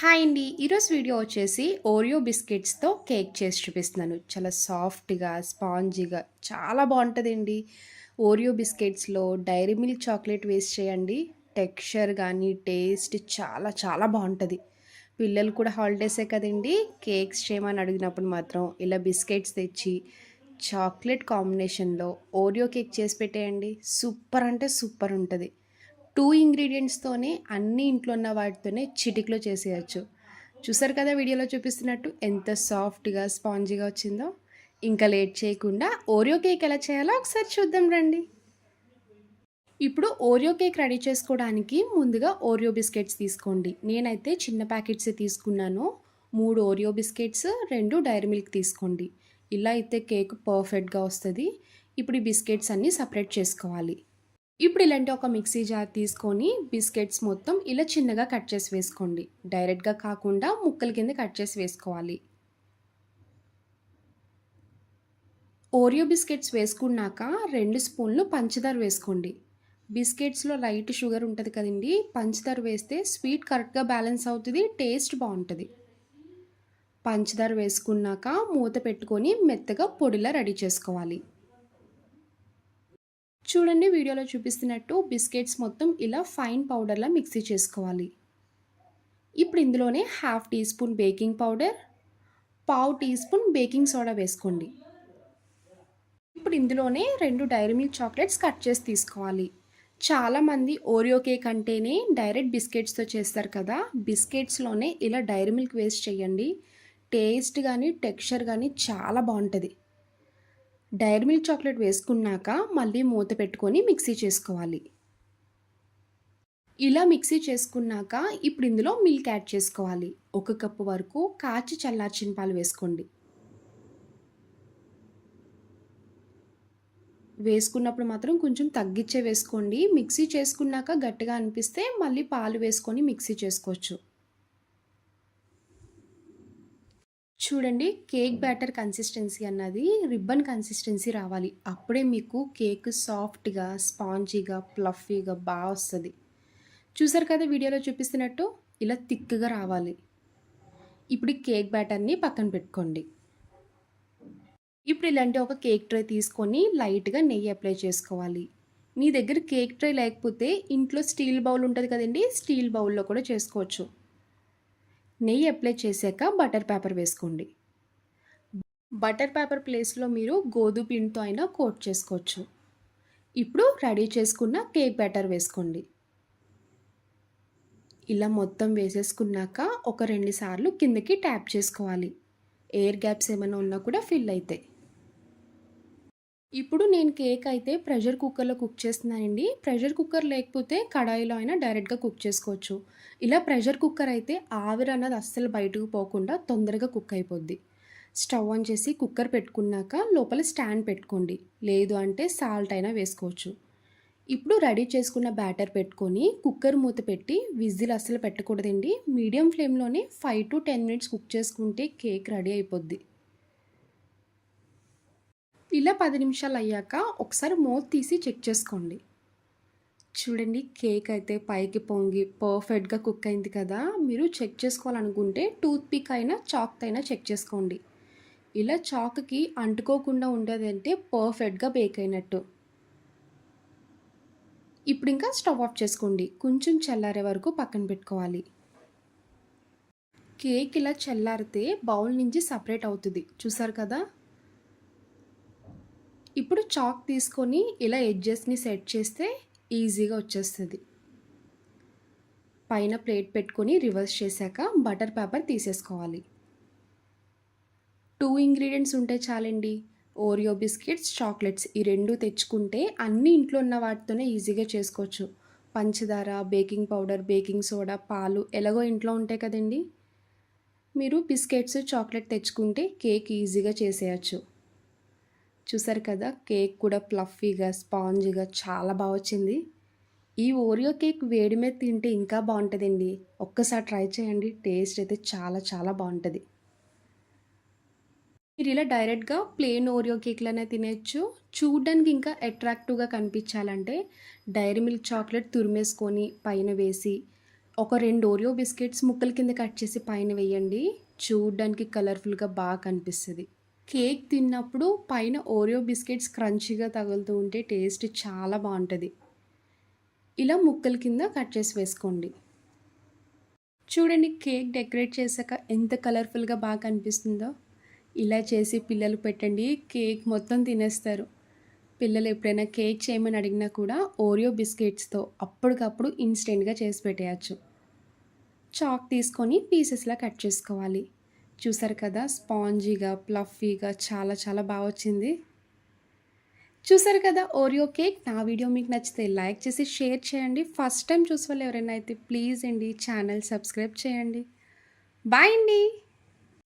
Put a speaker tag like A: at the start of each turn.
A: Hi అండి. ఈరోజు video వచ్చేసి ఓరియో బిస్కెట్స్‌తో కేక్ చేసి చూపిస్తున్నాను. చాలా సాఫ్ట్‌గా, స్పాంజీగా చాలా బావుంటదండి. ఓరియో బిస్కెట్స్‌లో డైరీ మిల్క్ చాక్లేట్ వేసి చేయండి. టెక్స్చర్ గానీ, టేస్ట్ చాలా చాలా బావుంటది. పిల్లలు కూడా హాలిడేసే కదండీ! కేక్స్ చేయమని అడిగినప్పుడు మాత్రం ఇలా బిస్కెట్స్ తెచ్చి చాక్లేట్ కాంబినేషన్‌లో ఓరియో కేక్ చేసి పెట్టేయండి. సూపర్ అంటే సూపర్ ఉంటది. 2 ఇంగ్రీడియెంట్స్‌తోనే అన్నీ ఇంట్లో ఉన్న వాటితోనే చిటికలో చేసేయొచ్చు. చూసారు కదా వీడియోలో చూపిస్తున్నట్టు ఎంత సాఫ్ట్‌గా, స్పాంజీగా వచ్చిందో. ఇంకా లేట్ చేయకుండా ఓరియో కేక్ ఎలా చేయాలో ఒకసారి చూద్దాం రండి. ఇప్పుడు ఓరియో కేక్ రెడీ చేసుకోవడానికి ముందుగా ఓరియో బిస్కెట్స్ తీసుకోండి. నేనైతే చిన్న ప్యాకెట్సే తీసుకున్నాను. 3 ఓరియో బిస్కెట్స్, 2 డైరీ మిల్క్ తీసుకోండి. ఇలా అయితే కేక్ పర్ఫెక్ట్‌గా వస్తది. ఇప్పుడు ఈ బిస్కెట్స్ అన్నీ సెపరేట్ చేసుకోవాలి. ఇప్పుడు ఇలాంటి ఒక మిక్సీ జార్ తీసుకొని బిస్కెట్స్ మొత్తం ఇలా చిన్నగా కట్ చేసి వేసుకోండి. డైరెక్ట్‌గా కాకుండా ముక్కల కింద కట్ చేసి వేసుకోవాలి. ఓరియో బిస్కెట్స్ వేసుకున్నాక 2 స్పూన్లు పంచదార వేసుకోండి. బిస్కెట్స్‌లో లైట్ షుగర్ ఉంటది కదండీ! పంచదార వేస్తే స్వీట్ కరెక్ట్‌గా బ్యాలెన్స్ అవుతది. టేస్ట్ బావుంటది. పంచదార వేసుకున్నాక మూత పెట్టుకొని మెత్తగా పొడిలా రెడీ చేసుకోవాలి. చూడండి వీడియోలో చూపిస్తున్నట్టు బిస్కెట్స్ మొత్తం ఇలా ఫైన్ పౌడర్‌లా మిక్సీ చేసుకోవాలి. ఇప్పుడు ఇందులోనే half teaspoon baking powder, పావు టీ స్పూన్ బేకింగ్ సోడా వేసుకోండి. ఇప్పుడు ఇందులోనే 2 డైరీ మిల్క్ చాక్లెట్స్ కట్ చేసి తీసుకోవాలి. చాలామంది ఓరియో కేక్ అంటేనే డైరెక్ట్ బిస్కెట్స్‌తో చేస్తారు కదా! బిస్కెట్స్‌లోనే ఇలా డైరీ మిల్క్ వేసి చేయండి. టేస్ట్ గానీ, టెక్స్చర్ గానీ చాలా బావుంటది. డైరీ మిల్క్ చాక్లెట్ వేసుకున్నాక మళ్ళీ మూత పెట్టుకొని మిక్సీ చేసుకోవాలి. ఇలా మిక్సీ చేసుకున్నాక ఇప్పుడు ఇందులో మిల్క్ యాడ్ చేసుకోవాలి. 1 కప్పు వరకు కాచి చల్లార్చిన పాలు వేసుకోండి. వేసుకున్నప్పుడు మాత్రం కొంచెం తగ్గిచ్చే వేసుకోండి. మిక్సీ చేసుకున్నాక గట్టిగా అనిపిస్తే మళ్ళీ పాలు వేసుకొని మిక్సీ చేసుకోవచ్చు. చూడండి కేక్ బ్యాటర్ కన్సిస్టెన్సీ అన్నది రిబ్బన్ కన్సిస్టెన్సీ రావాలి. అప్పుడే మీకు కేక్ సాఫ్ట్‌గా, స్పాంజీగా, ఫ్లఫీగా వస్తది. చూసారు కదా వీడియోలో చూపిస్తున్నట్టు ఇలా థిక్‌గా రావాలి. ఇప్పుడు ఈ కేక్ బ్యాటర్‌ని పక్కన పెట్టుకోండి. ఇప్పుడు ఇలాంటి ఒక కేక్ ట్రే తీసుకొని లైట్‌గా నెయ్యి అప్లై చేసుకోవాలి. మీ దగ్గర కేక్ ట్రే లేకపోతే ఇంట్లో స్టీల్ బౌల్ ఉంటది కదండీ! స్టీల్ బౌల్‌లో కూడా చేసుకోవచ్చు. నెయ్యి అప్లై చేశాక బటర్ పేపర్ వేసుకోండి. బటర్ పేపర్ ప్లేస్‌లో మీరు గోధుమ పిండితో అయినా కోట్ చేసుకోవచ్చు. ఇప్పుడు రెడీ చేసుకున్న కేక్ బ్యాటర్ వేసుకోండి. ఇలా మొత్తం వేసేసుకున్నాక ఒక 2 సార్లు కిందకి ట్యాప్ చేసుకోవాలి. ఎయిర్ గ్యాప్స్ ఏమైనా ఉన్నా కూడా ఫిల్ అయితాయి. ఇప్పుడు నేను కేక్ అయితే ప్రెషర్ కుక్కర్‌లో కుక్ చేస్తున్నానండి. ప్రెషర్ కుక్కర్ లేకపోతే కడాయిలో అయినా డైరెక్ట్‌గా కుక్ చేసుకోవచ్చు. ఇలా ప్రెషర్ కుక్కర్ అయితే ఆవిరన్నది అస్సలు బయటకు పోకుండా తొందరగా కుక్ అయిపోద్ది. స్టవ్ ఆన్ చేసి కుక్కర్ పెట్టుకున్నాక లోపల స్టాండ్ పెట్టుకోండి. లేదు అంటే సాల్ట్ అయినా వేసుకోవచ్చు. ఇప్పుడు రెడీ చేసుకున్న బ్యాటర్ పెట్టుకొని కుక్కర్ మూత పెట్టి విజిల్ అస్సలు పెట్టకూడదండి. మీడియం ఫ్లేమ్‌లోనే 5-10 మినిట్స్ కుక్ చేసుకుంటే కేక్ రెడీ అయిపోద్ది. ఇలా 10 నిమిషాలు అయ్యాక ఒకసారి మూత తీసి చెక్ చేసుకోండి. చూడండి కేక్ అయితే పైకి పొంగి పర్ఫెక్ట్‌గా కుక్ అయింది కదా! మీరు చెక్ చేసుకోవాలనుకుంటే టూత్ పిక్ అయినా, చాక్‌తో అయినా చెక్ చేసుకోండి. ఇలా చాక్‌కి అంటుకోకుండా ఉండేదంటే పర్ఫెక్ట్‌గా బేక్ అయినట్టు. ఇప్పుడు ఇంకా స్టవ్ ఆఫ్ చేసుకోండి. కొంచెం చల్లారే వరకు పక్కన పెట్టుకోవాలి. కేక్ ఇలా చల్లారితే బౌల్ నుంచి సెపరేట్ అవుతది. చూసారు కదా! ఇప్పుడు చాక్ తీసుకొని ఇలా ఎడ్జెస్‌ని సెట్ చేస్తే ఈజీగా వచ్చేస్తది. పైన ప్లేట్ పెట్టుకొని రివర్స్ చేశాక బటర్ పేపర్ తీసేసుకోవాలి. 2 ఇంగ్రీడియెంట్స్ ఉంటే చాలండి. ఓరియో బిస్కెట్స్, చాక్లెట్స్ ఈ 2 తెచ్చుకుంటే అన్నీ ఇంట్లో ఉన్న వాటితోనే ఈజీగా చేసుకోవచ్చు. పంచదార, బేకింగ్ పౌడర్, బేకింగ్ సోడా, పాలు ఎలాగో ఇంట్లో ఉంటాయి కదండీ! మీరు బిస్కెట్స్, చాక్లెట్ తెచ్చుకుంటే కేక్ ఈజీగా చేసేయొచ్చు. చూసారు కదా! కేక్ కూడా ఫ్లఫీగా, స్పాంజీగా చాలా వచ్చింది. ఈ ఓరియో కేక్ వేడి మీద తింటే ఇంకా బావుంటదండి. ఒక్కసారి ట్రై చేయండి. టేస్ట్ అయితే చాలా చాలా బావుంటది. మీరు ఇలా డైరెక్ట్‌గా ప్లెయిన్ ఓరియో కేక్‌లనే తినేయొచ్చు. చూడ్డానికి ఇంకా అట్రాక్టివ్‌గా కనిపించాలంటే డైరీ మిల్క్ చాక్లేట్ తురిమేసుకొని పైన వేసి ఒక 2 ఓరియో బిస్కెట్స్ ముక్కల కింద కట్ చేసి పైన వేయండి. చూడ్డానికి కలర్‌ఫుల్‌గా కనిపిస్తది. కేక్ తిన్నప్పుడు పైన ఓరియో బిస్కెట్స్ క్రంచీగా తగులుతూ ఉంటే టేస్ట్ చాలా బావుంటది. ఇలా ముక్కల కింద కట్ చేసి వేసుకోండి. చూడండి కేక్ డెకరేట్ చేశాక ఎంత కలర్‌ఫుల్‌గా కనిపిస్తుందో. ఇలా చేసి పిల్లలకు పెట్టండి. కేక్ మొత్తం తినేస్తారు. పిల్లలు ఎప్పుడైనా కేక్ చేయమని అడిగినా కూడా ఓరియో బిస్కెట్స్‌తో అప్పటికప్పుడు ఇన్‌స్టెంట్‌గా చేసి పెట్టేయొచ్చు. చాక్ తీసుకొని పీసెస్‌లా కట్ చేసుకోవాలి. చూసారు కదా! స్పాంజీగా, ఫ్లఫీగా చాలా చాలా వచ్చింది. చూసారు కదా! Oreo cake. నా వీడియో మీకు నచ్చితే లైక్ చేసి షేర్ చేయండి. ఫస్ట్ టైమ్ చూసేవాళ్ళు ఎవరైనా అయితే ప్లీజ్ అండి ఛానల్ సబ్స్క్రైబ్ చేయండి. బాయ్ అండి.